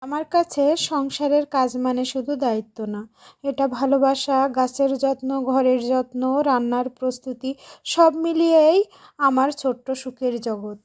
আমার কাছে সংসারের কাজ মানে শুধু দায়িত্ব না, এটা ভালোবাসা, গাছের যত্ন, ঘরের যত্ন, রান্নার প্রস্তুতি, সব মিলিয়েই আমার ছোট্ট সুখের জগৎ।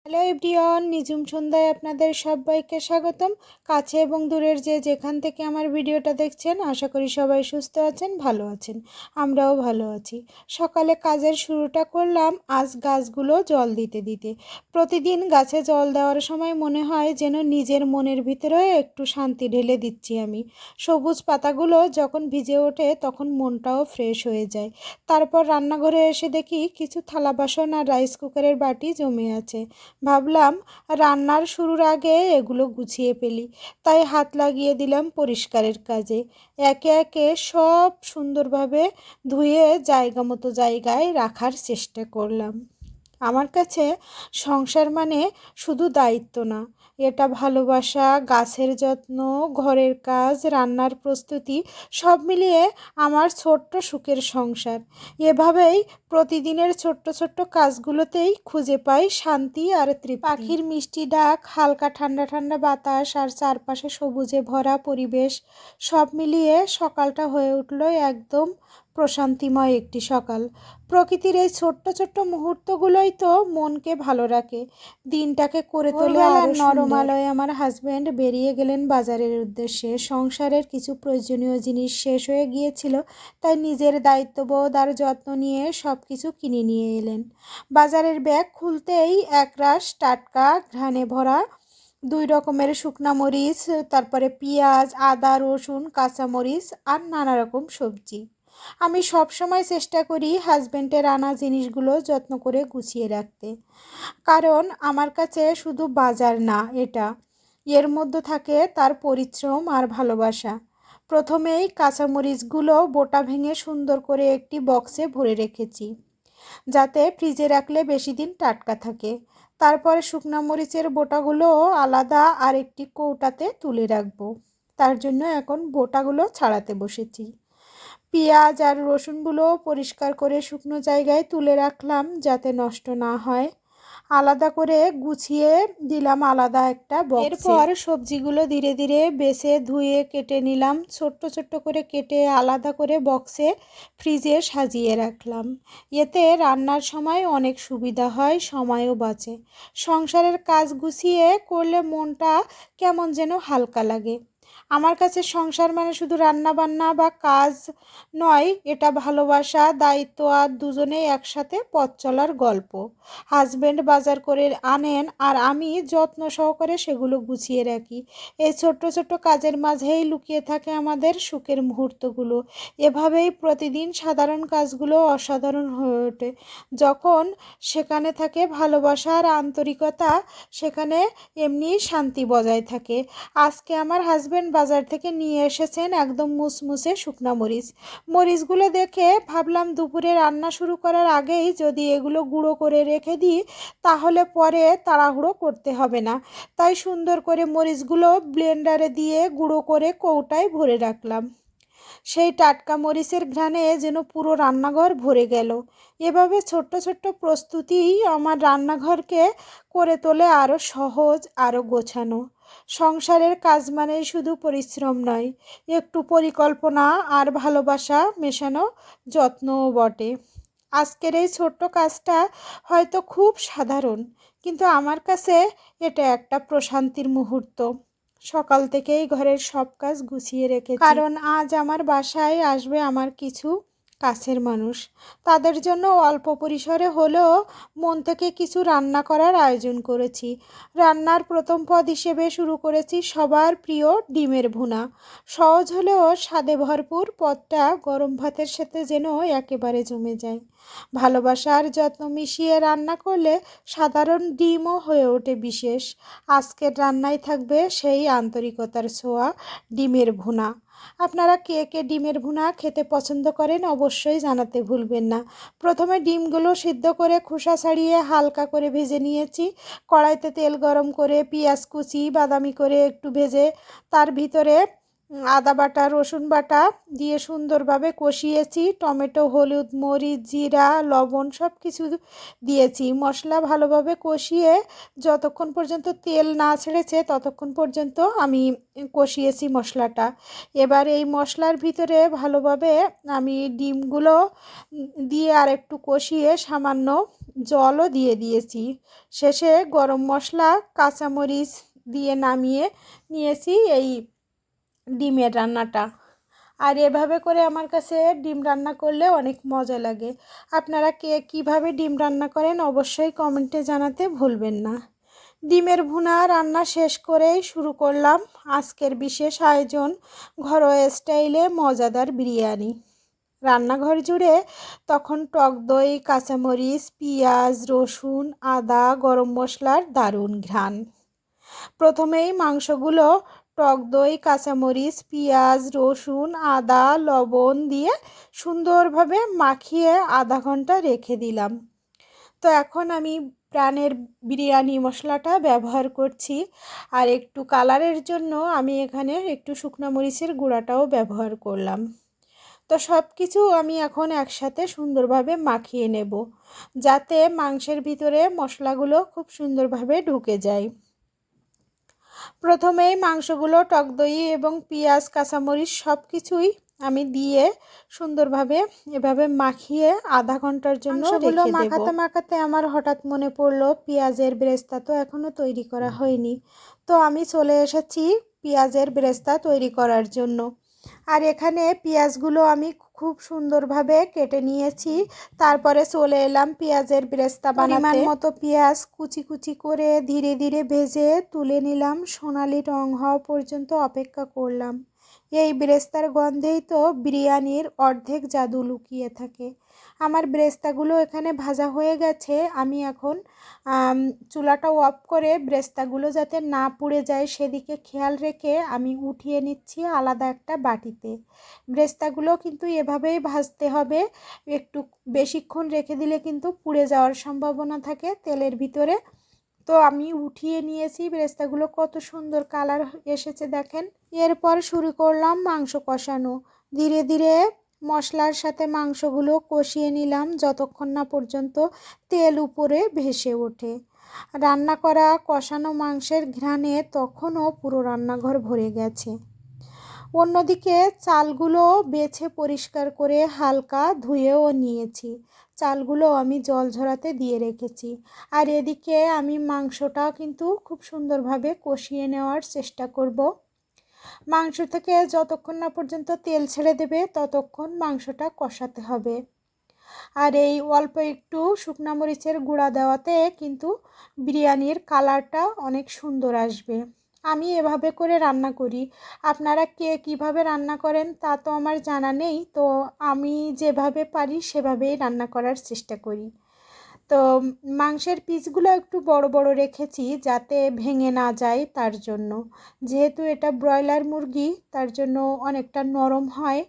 হ্যালো এভরিওয়ান, নিঝুম সন্ধ্যায় আপনাদের সবাইকে স্বাগতম। কাছে এবং দূরের যে যেখান থেকে আমার ভিডিওটা দেখছেন, আশা করি সবাই সুস্থ আছেন, ভালো আছেন। আমরাও ভালো আছি। সকালে কাজের শুরুটা করলাম আজ গাছগুলো জল দিতে দিতে। প্রতিদিন গাছে জল দেওয়ার সময় মনে হয় যেন নিজের মনের ভিতরেও একটু শান্তি ঢেলে দিচ্ছি আমি। সবুজ পাতাগুলো যখন ভিজে ওঠে তখন মনটাও ফ্রেশ হয়ে যায়। তারপর রান্নাঘরে এসে দেখি কিছু থালা বাসন আর রাইস কুকারের বাটি জমে আছে। ভাবলাম রান্নার শুরুর আগে এগুলো গুছিয়ে ফেলি, তাই হাত লাগিয়ে দিলাম পরিষ্কারের কাজে। একে একে সব সুন্দরভাবে ধুয়ে জায়গা মতো জায়গায় রাখার চেষ্টা করলাম। আমার কাছে সংসার মানে শুধু দায়িত্ব না, এটা ভালোবাসা, গাছের যত্ন, ঘরের কাজ, রান্নার প্রস্তুতি, সব মিলিয়ে আমার ছোট্ট সুখের সংসার। এভাবেই প্রতিদিনের ছোট্ট ছোট্ট কাজগুলোতেই খুঁজে পাই শান্তি আর তৃপ্তি। পাখির মিষ্টি ডাক, হালকা ঠান্ডা ঠান্ডা বাতাস আর চারপাশে সবুজে ভরা পরিবেশ, সব মিলিয়ে সকালটা হয়ে উঠল একদম প্রশান্তিময় একটি সকাল। প্রকৃতির এই ছোট্ট ছোট্ট মুহূর্তগুলোই তো মনকে ভালো রাখে, দিনটাকে করে তোলে আরো নরম আলোয়। আমার হাজব্যান্ড বেরিয়ে গেলেন বাজারের উদ্দেশ্যে। সংসারের কিছু প্রয়োজনীয় জিনিস শেষ হয়ে গিয়েছিল, তাই নিজের দায়িত্ববোধ আর যত্ন নিয়ে সব কিছু কিনে নিয়ে এলেন। বাজারের ব্যাগ খুলতেই একরাশ টাটকা ঘ্রাণে ভরা 2 রকমের শুকনা মরিচ, তারপরে পেঁয়াজ, আদা, রসুন, কাঁচামরিচ আর নানা রকম সবজি। আমি সব সময় চেষ্টা করি হাজবেন্ডের আনা জিনিসগুলো যত্ন করে গুছিয়ে রাখতে, কারণ আমার কাছে শুধু বাজার না এটা, এর মধ্যে থাকে তার পরিশ্রম আর ভালোবাসা। প্রথমেই কাঁচামরিচগুলো বোটা ভেঙে সুন্দর করে একটি বক্সে ভরে রেখেছি, যাতে ফ্রিজে রাখলে বেশি দিন টাটকা থাকে। তারপরে শুকনো মরিচের বোটাগুলো আলাদা আর একটি কৌটাতে তুলে রাখবো, তার জন্য এখন বোটাগুলো ছাড়াতে বসেছি। পেঁয়াজ আর রসুনগুলো পরিষ্কার করে শুকনো জায়গায় তুলে রাখলাম যাতে নষ্ট না হয়। আলাদা করে গুছিয়ে দিলাম আলাদা একটা বক্সে। এরপর সবজিগুলো ধীরে ধীরে বেছে ধুয়ে কেটে নিলাম, ছোট্ট ছোট্ট করে কেটে আলাদা করে বক্সে ফ্রিজে সাজিয়ে রাখলাম। এতে রান্নার সময় অনেক সুবিধা হয়, সময়ও বাঁচে। সংসারের কাজ গুছিয়ে করলে মনটা কেমন যেন হালকা লাগে। আমার কাছে সংসার মানে শুধু রান্না বান্না বা কাজ নয়, এটা ভালোবাসা, দায়িত্ব আর দুজনেই একসাথে পথ চলার গল্প। হাজবেন্ড বাজার করে আনেন আর আমি যত্ন সহকারে সেগুলো গুছিয়ে রাখি। এই ছোট্ট ছোট্ট কাজের মাঝেই লুকিয়ে থাকে আমাদের সুখের মুহূর্তগুলো। এভাবেই প্রতিদিন সাধারণ কাজগুলো অসাধারণ হয়ে ওঠে যখন সেখানে থাকে ভালোবাসা আর আন্তরিকতা, সেখানে এমনি শান্তি বজায় থাকে। আজকে আমার হাজবেন্ড বাজার থেকে নিয়ে এসেছেন একদম মুসমুসে শুকনা মরিচ। মরিচগুলো দেখে ভাবলাম দুপুরে রান্না শুরু করার আগেই যদি এগুলো গুঁড়ো করে রেখে দিই তাহলে পরে তাড়াহুড়ো করতে হবে না। তাই সুন্দর করে মরিচগুলো ব্লেন্ডারে দিয়ে গুঁড়ো করে কৌটায় ভরে রাখলাম। সেই টাটকা মরিচের ঘ্রাণে যেন পুরো রান্নাঘর ভরে গেল। এভাবে ছোট্ট ছোট্ট প্রস্তুতিই আমার রান্নাঘরকে করে তোলে আরও সহজ, আরও গোছানো। সংসারের কাজ মানেই শুধু পরিশ্রম নয়, একটু পরিকল্পনা আর ভালোবাসা মেশানো যত্নও বটে। আজকের এই ছোট্ট কাজটা হয়তো খুব সাধারণ, কিন্তু আমার কাছে এটা একটা প্রশান্তির মুহূর্ত। সকাল থেকেই ঘরের সব কাজ গুছিয়ে রেখেছি, কারণ আজ আমার বাসায় আসবে আমার কিছু কাছের মানুষ। তাদের জন্য অল্প পরিসরে হলেও মন থেকে কিছু রান্না করার আয়োজন করেছি। রান্নার প্রথম পদ হিসেবে শুরু করেছি সবার প্রিয় ডিমের ভুনা। সহজ হলেও স্বাদে ভরপুর পদটা গরম ভাতের সাথে যেন একেবারে জমে যায়। ভালোবাসা আর যত্ন মিশিয়ে রান্না করলে সাধারণ ডিমও হয়ে ওঠে বিশেষ। আজকের রান্নায় থাকবে সেই আন্তরিকতার ছোঁয়া, ডিমের ভুনা। আপনারা কে কে ডিমের ভুনা খেতে পছন্দ করেন অবশ্যই জানাতে ভুলবেন না। প্রথমে ডিমগুলো সিদ্ধ করে খোসা ছাড়িয়ে হালকা করে ভেজে নিয়েছি। কড়াইতে তেল গরম করে পেঁয়াজ কুচি বাদামি করে একটু ভেজে তার ভিতরে আদা বাটা রসুন বাটা দিয়ে সুন্দরভাবে কষিয়েছি। টমেটো, হলুদ, মরিচ, জিরা, লবণ সব কিছু দিয়েছি। মশলা ভালোভাবে কষিয়ে যতক্ষণ পর্যন্ত তেল না ছেড়েছে ততক্ষণ পর্যন্ত আমি কষিয়েছি মশলাটা। এবার এই মশলার ভিতরে ভালোভাবে আমি ডিমগুলো দিয়ে আর একটু কষিয়ে সামান্য জলও দিয়ে দিয়েছি। শেষে গরম মশলা, কাঁচামরিচ দিয়ে নামিয়ে নিয়েছি এই ডিমের রান্নাটা। আর এভাবে করে আমার কাছে ডিম রান্না করলে অনেক মজা লাগে। আপনারা কে কীভাবে ডিম রান্না করেন অবশ্যই কমেন্টে জানাতে ভুলবেন না। ডিমের ভুনা রান্না শেষ করেই শুরু করলাম আজকের বিশেষ আয়োজন, ঘরোয়া স্টাইলে মজাদার বিরিয়ানি। রান্নাঘর জুড়ে তখন টক দই, কাঁচামরিচ, পেঁয়াজ, রসুন, আদা, গরম মশলার দারুণ ঘ্রাণ। প্রথমেই মাংসগুলো টক দই, কাঁচামরিচ, পেঁয়াজ, রসুন, আদা, লবণ দিয়ে সুন্দরভাবে মাখিয়ে আধা ঘন্টা রেখে দিলাম। তো এখন আমি প্রাণের বিরিয়ানি মশলাটা ব্যবহার করছি। আর একটু কালারের জন্য আমি এখানে একটু শুকনো মরিচের গুঁড়াটাও ব্যবহার করলাম। তো সব কিছু আমি এখন একসাথে সুন্দরভাবে মাখিয়ে নেব, যাতে মাংসের ভিতরে মশলাগুলো খুব সুন্দরভাবে ঢুকে যায়। প্রথমেই মাংসগুলো টক দই এবং পেঁয়াজ, কাঁচামরিচ সব কিছুই আমি দিয়ে সুন্দরভাবে এভাবে মাখিয়ে আধা ঘন্টার জন্য রেখে দেব। মাখাতে মাখাতে আমার হঠাৎ মনে পড়লো পেঁয়াজের বেরেস্তা তো এখনও তৈরি করা হয়নি। তো আমি চলে এসেছি পেঁয়াজের বেরেস্তা তৈরি করার জন্য। আর এখানে পেঁয়াজগুলো আমি খুব সুন্দরভাবে কেটে নিয়েছি। তারপরে চলে এলাম পেঁয়াজের বেরেস্তা বানাতে। পরিমাণ মতো পেঁয়াজ কুচি কুচি করে ধীরে ধীরে ভেজে তুলে নিলাম। সোনালি রং হওয়া পর্যন্ত অপেক্ষা করলাম। এই বেরেস্তার গন্ধেই তো বিরিয়ানির অর্ধেক জাদু লুকিয়ে থাকে। আমার বেরেস্তাগুলো এখানে ভাজা হয়ে গেছে। আমি এখন চুলাটা অফ করে বেরেস্তাগুলো যাতে না পুড়ে যায় সেদিকে খেয়াল রেখে আমি উঠিয়ে নিচ্ছি আলাদা একটা বাটিতে। বেরেস্তাগুলো কিন্তু এভাবেই ভাজতে হবে, একটু বেশিক্ষণ রেখে দিলে কিন্তু পুড়ে যাওয়ার সম্ভাবনা থাকে তেলের ভিতরে। তো আমি উঠিয়ে নিয়েছি। বেরেস্তাগুলো কত সুন্দর কালার এসেছে দেখেন। এরপর শুরু করলাম মাংস কষানো। ধীরে ধীরে মশলার সাথে মাংসগুলো কষিয়ে নিলাম যতক্ষণ না পর্যন্ত তেল উপরে ভেসে ওঠে। রান্না করা কষানো মাংসের ঘ্রাণে তখনও পুরো রান্নাঘর ভরে গেছে। অন্যদিকে চালগুলো বেছে পরিষ্কার করে হালকা ধুয়েও নিয়েছি। চালগুলো আমি জল ঝরাতে দিয়ে রেখেছি। আর এদিকে আমি মাংসটা কিন্তু খুব সুন্দরভাবে কষিয়ে নেওয়ার চেষ্টা করব। মাংস থেকে যতক্ষণ না পর্যন্ত তেল ছেড়ে দেবে ততক্ষণ মাংসটা কষাতে হবে। আর এই অল্প একটু শুকনো মরিচের গুঁড়া দেওয়াতে কিন্তু বিরিয়ানির কালারটা অনেক সুন্দর আসবে। আমি এভাবে করে রান্না করি। আপনারা কে কীভাবে রান্না করেন তা তো আমার জানা নেই। তো আমি যেভাবে পারি সেভাবেই রান্না করার চেষ্টা করি। তো মাংসের পিসগুলো একটু বড় বড় রেখেছি যাতে ভেঙে না যায় তার জন্য। যেহেতু এটা ব্রয়লার মুরগি তার জন্য অনেকটা নরম হয়।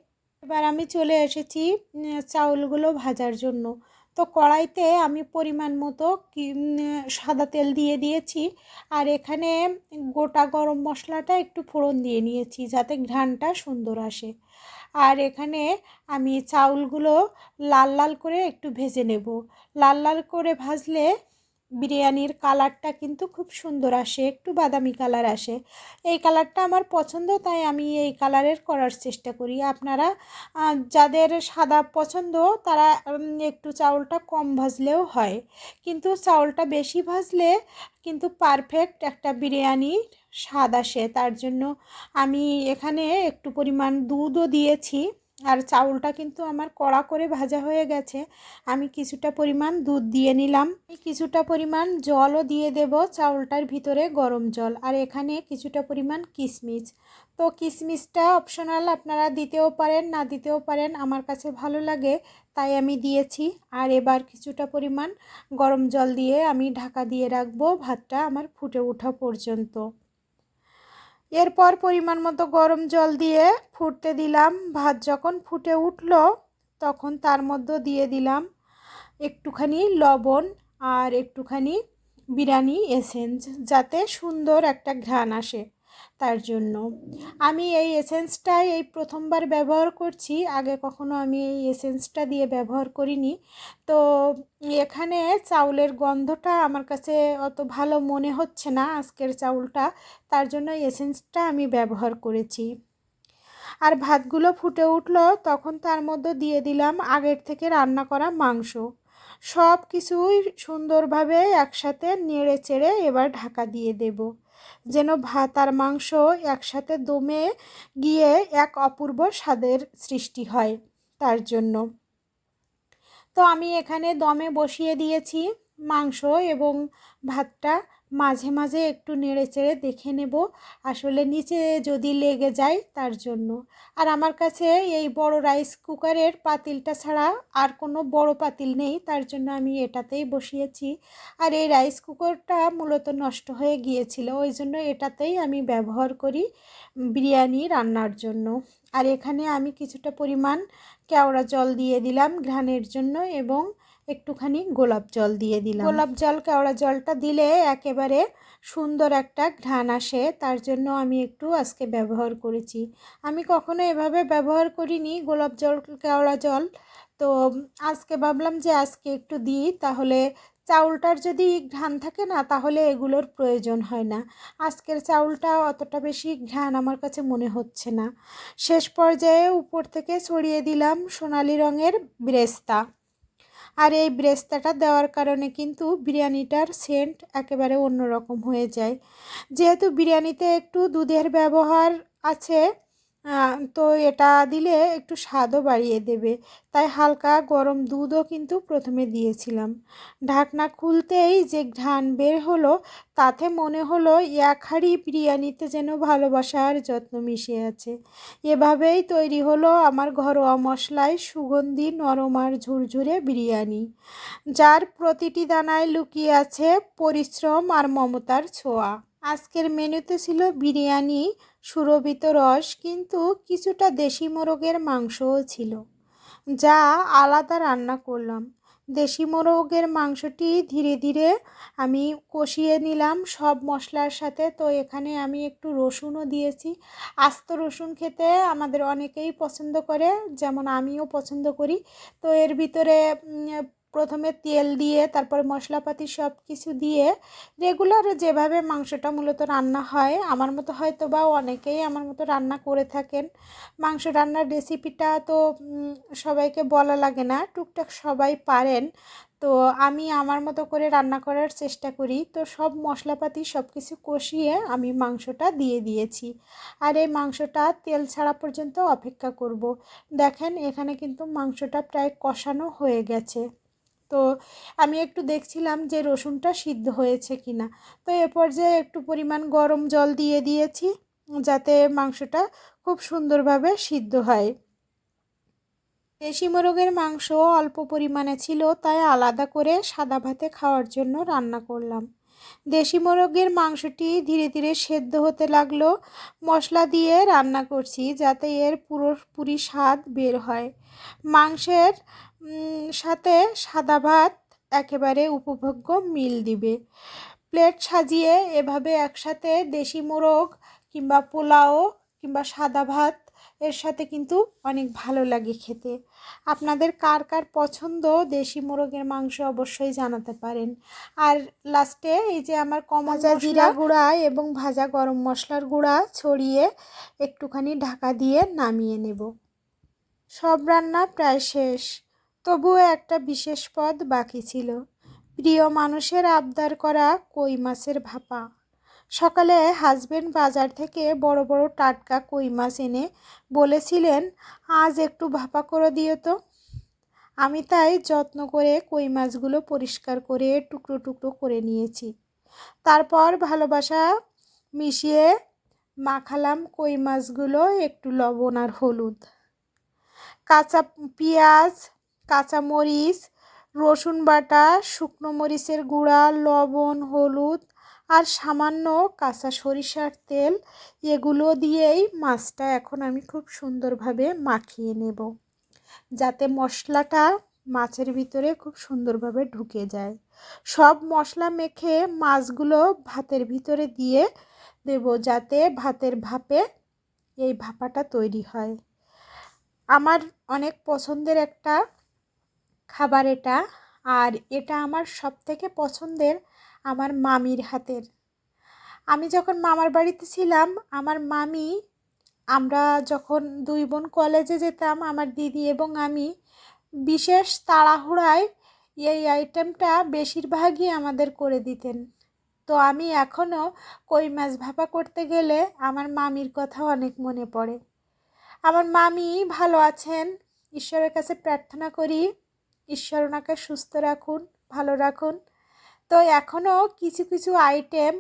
এবার আমি চলে এসেছি চাউলগুলো ভাজার জন্য। তো কড়াইতে আমি পরিমাণ মতো সাদা তেল দিয়ে দিয়েছি। আর এখানে গোটা গরম মশলাটা একটু ফোড়ন দিয়ে নিয়েছি যাতে ঘ্রাণটা সুন্দর আসে। আর এখানে আমি চাউলগুলো লাল লাল করে একটু ভেজে নেব। লাল লাল করে ভাজলে বিরিয়ানির কালারটা কিন্তু খুব সুন্দর আসে, একটু বাদামি কালার আসে। এই কালারটা আমার পছন্দ, তাই আমি এই কালারের করার চেষ্টা করি। আপনারা যাদের সাদা পছন্দ তারা একটু চাউলটা কম ভাজলেও হয়, কিন্তু চাউলটা বেশি ভাজলে কিন্তু পারফেক্ট একটা বিরিয়ানির স্বাদ আসে। তার জন্য আমি এখানে একটু পরিমাণ দুধও দিয়েছি। আর চাউলটা কিন্তু আমার কড়া করে ভাজা হয়ে গেছে। আমি কিছুটা পরিমাণ দুধ দিয়ে নিলাম। কিছুটা পরিমাণ জলও দিয়ে দেব চাউলটার ভিতরে, গরম জল। আর এখানে কিছুটা পরিমাণ কিশমিশ। তো কিশমিশটা অপশনাল, আপনারা দিতেও পারেন না দিতেও পারেন, আমার কাছে ভালো লাগে তাই আমি দিয়েছি। আর এবার কিছুটা পরিমাণ গরম জল দিয়ে আমি ঢাকা দিয়ে রাখবো ভাতটা আমার ফুটে ওঠা পর্যন্ত। এরপর পরিমাণ মতো গরম জল দিয়ে ফুটতে দিলাম। ভাত যখন ফুটে উঠলো তখন তার মধ্যে দিয়ে দিলাম একটুখানি লবণ আর একটুখানি বিরিয়ানি এসেন্স, যাতে সুন্দর একটা ঘ্রাণ আসে। তার জন্য আমি এই এসেন্সটাই এই প্রথমবার ব্যবহার করছি, আগে কখনো আমি এই এসেন্সটা দিয়ে ব্যবহার করিনি। তো এখানে চাউলের গন্ধটা আমার কাছে অত ভালো মনে হচ্ছে না আজকের চাউলটা, তার জন্য এসেন্সটা আমি ব্যবহার করেছি। আর ভাতগুলো ফুটে উঠলো, তখন তার মধ্যে দিয়ে দিলাম আগের থেকে রান্না করা মাংস। সব কিছুই সুন্দরভাবে একসাথে নেড়ে চেড়ে এবার ঢাকা দিয়ে দেব, যেন ভাত আর মাংস একসাথে দমে গিয়ে এক অপূর্ব স্বাদের সৃষ্টি হয়। তার জন্য তো আমি এখানে দমে বসিয়ে দিয়েছি মাংস এবং ভাতটা। মাঝে মাঝে একটু নেড়ে চেড়ে দেখে নেব আসলে নিচে যদি লেগে যায় তার জন্য। আর আমার কাছে এই বড় রাইস কুকারের পাতিলটা ছাড়া আর কোনো বড় পাতিল নেই, তার জন্য আমি এটাতেই বসিয়েছি। আর এই রাইস কুকারটা মূলত নষ্ট হয়ে গিয়েছিল, ওই জন্য এটাতেই আমি ব্যবহার করি বিরিয়ানি রান্নার জন্য। আর এখানে আমি কিছুটা পরিমাণ কেওড়া জল দিয়ে দিলাম ঘ্রাণের জন্য এবং একটুখানি গোলাপ জল দিয়ে দিলাম। গোলাপ জল কেওড়া জলটা দিলে একেবারে সুন্দর একটা ঘ্রাণ আসে, তার জন্য আমি একটু আজকে ব্যবহার করেছি। আমি কখনো এভাবে ব্যবহার করিনি গোলাপ জল কেওড়া জল, তো আজকে ভাবলাম যে আজকে একটু দিই, তাহলে চাউলটার যদি ঘ্রাণ থাকে না তাহলে এগুলোর প্রয়োজন হয় না। আজকের চাউলটা অতটা বেশি ঘ্রাণ আমার কাছে মনে হচ্ছে না। শেষ পর্যায়ে উপর থেকে ছড়িয়ে দিলাম সোনালি রঙের ব্রেস্তা। আর এই ব্রেস্তাটা দেওয়ার কারণে কিন্তু বিরিয়ানিটার সেন্ট একেবারে অন্যরকম হয়ে যায়। যেহেতু বিরিয়ানিতে একটু দুধের ব্যবহার আছে, তো এটা দিলে একটু স্বাদও বাড়িয়ে দেবে, তাই হালকা গরম দুধও কিন্তু প্রথমে দিয়েছিলাম। ঢাকনা খুলতেই যে ঘ্রাণ বের হলো, তাতে মনে হলো এক হাঁড়ি বিরিয়ানিতে যেন ভালোবাসা আর যত্ন মিশে আছে। এভাবেই তৈরি হলো আমার ঘরোয়া মশলায় সুগন্ধি নরম আর ঝুরঝুরে বিরিয়ানি, যার প্রতিটি দানায় লুকিয়ে আছে পরিশ্রম আর মমতার ছোঁয়া। আজকের মেনুতে ছিল বিরিয়ানি, সুরভিত রস, কিন্তু কিছুটা দেশি মোরগের মাংসও ছিল, যা আলাদা রান্না করলাম। দেশি মোরগের মাংসটি ধীরে ধীরে আমি কষিয়ে নিলাম সব মশলার সাথে। তো এখানে আমি একটু রসুনও দিয়েছি। আস্ত রসুন খেতে আমাদের অনেকেই পছন্দ করে, যেমন আমিও পছন্দ করি। তো এর ভিতরে প্রথমে তেল দিয়ে তারপরে মশলাপাতি সব কিছু দিয়ে রেগুলার যেভাবে মাংসটা মূলত রান্না হয় আমার মতো, হয়তো বা অনেকেই আমার মতো রান্না করে থাকেন। মাংস রান্নার রেসিপিটা তো সবাইকে বলা লাগে না, টুকটাক সবাই পারেন। তো আমি আমার মতো করে রান্না করার চেষ্টা করি। তো সব মশলাপাতি সব কিছু কষিয়ে আমি মাংসটা দিয়ে দিয়েছি, আর এই মাংসটা তেল ছাড়া পর্যন্ত অপেক্ষা করব। দেখেন এখানে কিন্তু মাংসটা প্রায় কষানো হয়ে গেছে। তো আমি একটু দেখছিলাম যে রসুনটা সিদ্ধ হয়েছে কিনা। তো এ পর্যায়ে একটু পরিমাণ গরম জল দিয়ে দিয়েছি, যাতে মাংসটা খুব সুন্দরভাবে সিদ্ধ হয়। দেশি মোরগের মাংস অল্প পরিমাণে ছিল, তাই আলাদা করে সাদা ভাতে খাওয়ার জন্য রান্না করলাম। দেশি মোরগের মাংসটি ধীরে ধীরে সেদ্ধ হতে লাগলো। মশলা দিয়ে রান্না করছি যাতে এর পুরোপুরি স্বাদ বের হয়। মাংসের সাথে সাদা ভাত একেবারে উপভোগ্য মিল দিবে। প্লেট সাজিয়ে এভাবে একসাথে দেশি মোরগ কিংবা পোলাও কিংবা সাদা ভাত এর সাথে কিন্তু অনেক ভালো লাগে খেতে। আপনাদের কার কার পছন্দ দেশি মোরগের মাংস অবশ্যই জানাতে পারেন। আর লাস্টে এই যে আমার ভাজা জিরা গুঁড়া এবং ভাজা গরম মশলার গুঁড়া ছড়িয়ে একটুখানি ঢাকা দিয়ে নামিয়ে নেব। সব রান্না প্রায় শেষ, তবুও একটা বিশেষ পদ বাকি ছিল, প্রিয় মানুষের আবদার করা কই মাছের ভাপা। সকালে হাজবেন্ড বাজার থেকে বড় বড় টাটকা কই মাছ এনে বলেছিলেন, আজ একটু ভাপা করে দিও তো। আমি তাই যত্ন করে কই মাছগুলো পরিষ্কার করে টুকরো টুকরো করে নিয়েছি। তারপর ভালোবাসা মিশিয়ে মাখালাম কই মাছগুলো একটু লবণ আর হলুদ, কাঁচা পেঁয়াজ, কাঁচামরিচ, রসুন বাটা, শুকনো মরিচের গুঁড়া, লবণ, হলুদ আর সামান্য কাঁচা সরিষার তেল, এগুলো দিয়েই মাছটা এখন আমি খুব সুন্দরভাবে মাখিয়ে নেব, যাতে মশলাটা মাছের ভিতরে খুব সুন্দরভাবে ঢুকে যায়। সব মশলা মেখে মাছগুলো ভাতের ভিতরে দিয়ে দেব, যাতে ভাতের ভাপে এই ভাপাটা তৈরি হয়। আমার অনেক পছন্দের একটা খাবার এটা, আর এটা আমার সবথেকে পছন্দের আমার মামির হাতের। আমি যখন মামার বাড়িতে ছিলাম, আমার মামি, আমরা যখন দুই বোন কলেজে যেতাম, আমার দিদি এবং আমি, বিশেষ তাড়াহুড়ায় এই আইটেমটা বেশিরভাগই আমাদের করে দিতেন। তো আমি এখনও কই মাছ ভাপা করতে গেলে আমার মামির কথা অনেক মনে পড়ে। আমার মামি ভালো আছেন, ঈশ্বরের কাছে প্রার্থনা করি ঈশ্বর ওনাকে সুস্থ রাখুন, ভালো রাখুন। তো এখনও কিছু কিছু আইটেম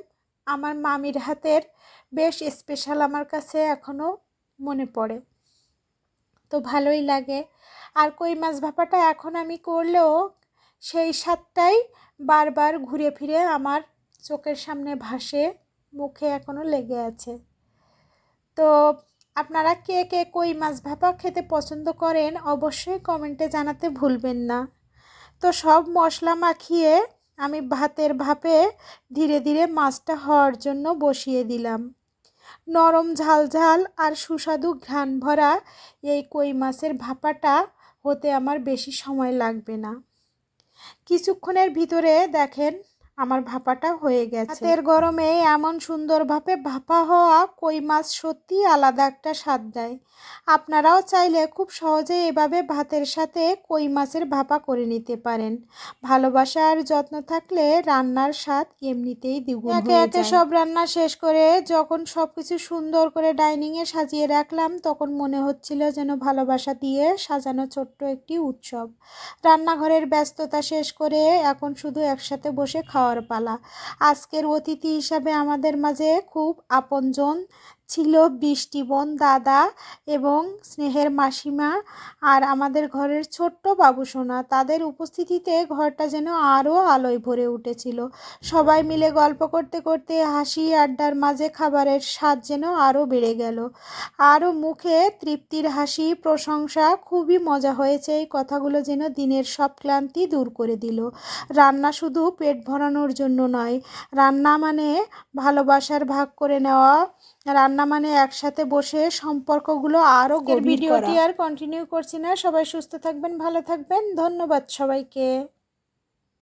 আমার মামির হাতের বেশ স্পেশাল, আমার কাছে এখনও মনে পড়ে, তো ভালোই লাগে। আর কই মাছ ভাপাটা এখন আমি করলেও সেই স্বাদটাই বারবার ঘুরে ফিরে আমার চোখের সামনে ভাসে, মুখে এখনও লেগে আছে। তো আপনারা কে কে কই মাছ ভাপা খেতে পছন্দ করেন অবশ্যই কমেন্টে জানাতে ভুলবেন না। তো সব মশলা মাখিয়ে আমি ভাতের ভাপে ধীরে ধীরে মাছটা হওয়ার জন্য বসিয়ে দিলাম। নরম ঝাল ঝাল আর সুস্বাদু ঘ্রাণ ভরা এই কই মাছের ভাপাটা হতে আমার বেশি সময় লাগবে না। কিছুক্ষণের ভিতরে দেখেন আমার ভাপাটা হয়ে গেছে। ভাতের গরমে এমন সুন্দরভাবে ভাপা হওয়া কই মাছ সত্যি আলাদা একটা স্বাদ দেয়। আপনারাও চাইলে খুব সহজে এভাবে ভাতের সাথে কই মাছের ভাপা করে নিতে পারেন। ভালোবাসা আর যত্ন থাকলে রান্নার স্বাদ এমনিতেই দ্বিগুণ হয়ে যায়। একে একে সব রান্না শেষ করে যখন সব কিছু সুন্দর করে ডাইনিংয়ে সাজিয়ে রাখলাম, তখন মনে হচ্ছিল যেন ভালোবাসা দিয়ে সাজানো ছোট্ট একটি উৎসব। রান্নাঘরের ব্যস্ততা শেষ করে এখন শুধু একসাথে বসে খাওয়ার পালা। আজকের অতিথি হিসাবে আমাদের মাঝে খুব আপনজন ছিল বৃষ্টি বোন, দাদা এবং স্নেহের মাসিমা আর আমাদের ঘরের ছোট্ট বাবুসোনা। তাদের উপস্থিতিতে ঘরটা যেন আরও আলোয় ভরে উঠেছিল। সবাই মিলে গল্প করতে করতে হাসি আড্ডার মাঝে খাবারের স্বাদ যেন আরও বেড়ে গেল। আরও মুখে তৃপ্তির হাসি, প্রশংসা, খুবই মজা হয়েছে, এই কথাগুলো যেন দিনের সব ক্লান্তি দূর করে দিল। রান্না শুধু পেট ভরানোর জন্য নয়, রান্না মানে ভালোবাসার ভাগ করে নেওয়া, রান্না মানে একসাথে বসে সম্পর্কগুলো আরও গভীর করা। ভিডিওটি আর কন্টিনিউ করছি না, সবাই সুস্থ থাকবেন, ভালো থাকবেন, ধন্যবাদ সবাইকে।